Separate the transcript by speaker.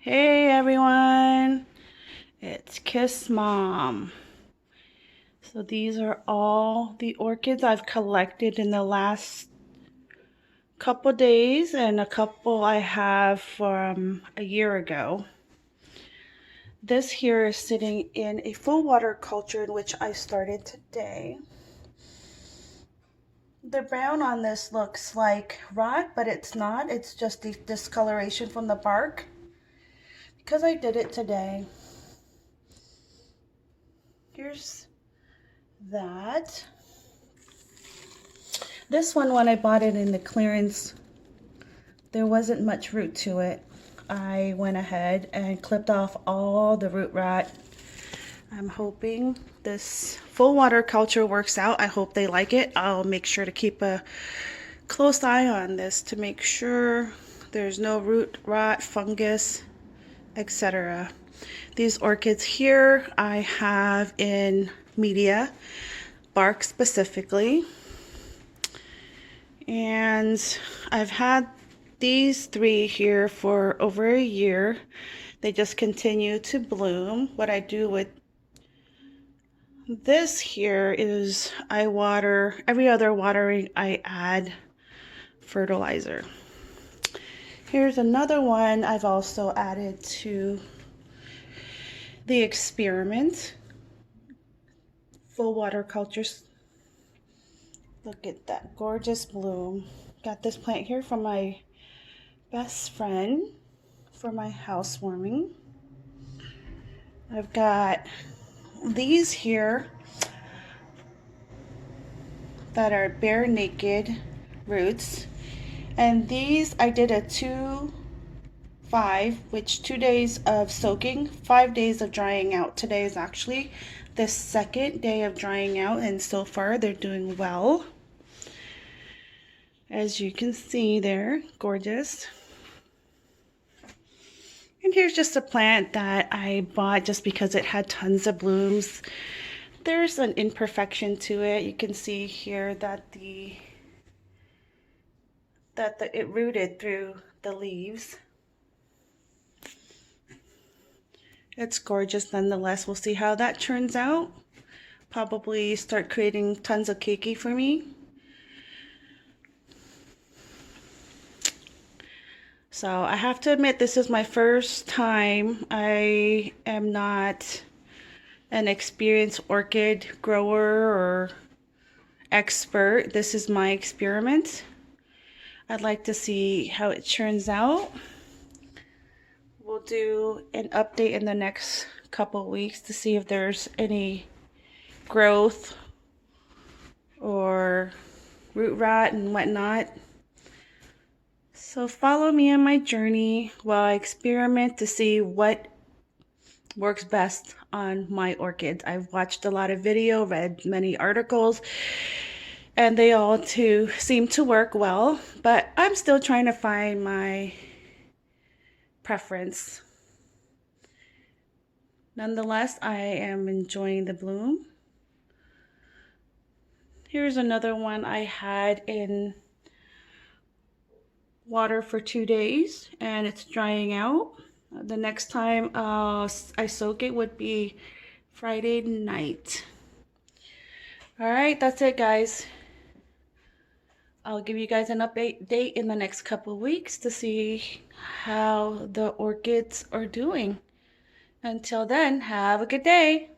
Speaker 1: Hey everyone, it's Kiss Mom. So these are all the orchids I've collected in the last couple days and a couple I have from a year ago. This here is sitting in a full water culture in which I started today. The brown on this looks like rot, but it's not. It's just the discoloration from the bark because I did it today. Here's that. This one, when I bought it in the clearance, there wasn't much root to it. I went ahead and clipped off all the root rot. I'm hoping this full water culture works out. I hope they like it. I'll make sure to keep a close eye on this to make sure there's no root rot, fungus, etc. These orchids here I have in media, bark specifically. And I've had these three here for over a year. They just continue to bloom. What I do with this here is I water, every other watering I add fertilizer. Here's another one I've also added to the experiment. Full water cultures. Look at that gorgeous bloom. Got this plant here from my best friend for my housewarming. I've got these here that are bare naked roots, and these I did a 2-5, which 2 days of soaking, 5 days of drying out. Today is actually the second day of drying out, and so far they're doing well. As you can see, they're gorgeous. And here's just a plant that I bought just because it had tons of blooms. There's an imperfection to it. You can see here that it rooted through the leaves. It's gorgeous nonetheless. We'll see how that turns out. Probably start creating tons of keiki for me. So I have to admit, this is my first time. I am not an experienced orchid grower or expert. This is my experiment. I'd like to see how it turns out. We'll do an update in the next couple weeks to see if there's any growth or root rot and whatnot. So follow me on my journey while I experiment to see what works best on my orchids. I've watched a lot of video, read many articles, and they all too seem to work well, but I'm still trying to find my preference. Nonetheless, I am enjoying the bloom. Here's another one I had in water for 2 days and it's drying out. The next time I soak it would be Friday night. All right, that's it, guys. I'll give you guys an update in the next couple of weeks to see how the orchids are doing. Until then, have a good day.